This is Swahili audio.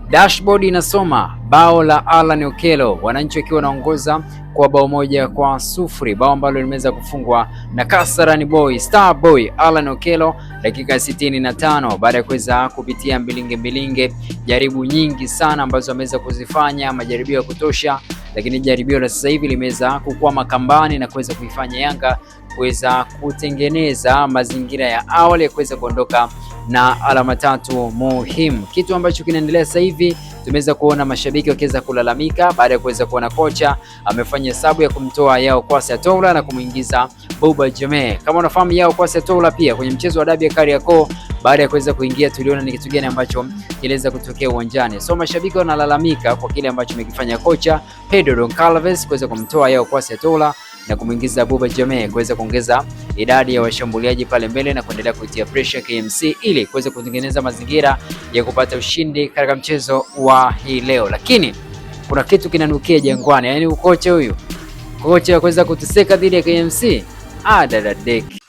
Dashboard inasoma bao la Alan Okello, wananchi wakiwa wanaongoza kwa bao 1-0, bao ambalo limeweza kufungwa na Kasarani Boy Star Boy Alan Okello dakika 65, baada ya kuweza kupitia mbilinge jaribu nyingi sana ambazo ameweza kuzifanya, majaribio ya kutosha, lakini jaribio la sasa hivi limeweza kukwama kambani na kuweza kuifanya Yanga kuweza kutengeneza mazingira ya awali ya kuweza kuondoka na alama 3 muhimu. Kitu ambacho kinaendelea sasa hivi, tumeweza kuona mashabiki wakiweza kulalamika baada ya kuweza kuona kocha amefanya hesabu ya kumtoa Yao Kwasi Atola na kumuingiza Buba Jammeh. Kama unafahamu, Yao Kwasi Atola pia kwenye mchezo wa dabi ya Kariakoo, baada ya kuweza kuingia tuliona ni kitu gani ambacho kiliweza kutokea uwanjani. So mashabiki wanalalamika kwa kile ambacho amekifanya kocha Pedro Goncalves kuweza kumtoa Yao Kwasi Atola na kumuingiza Buba Jammeh kuweza kuongeza idadi ya washambuliaji pale mbele na kuendelea kuitia pressure KMC ili kuweza kutengeneza mazingira ya kupata ushindi katika mchezo wa hii leo. Lakini kuna kitu kinanukia Jangwani, yani ukocha huyu, kocha kuweza kutuseka dhidi ya KMC dadadeki.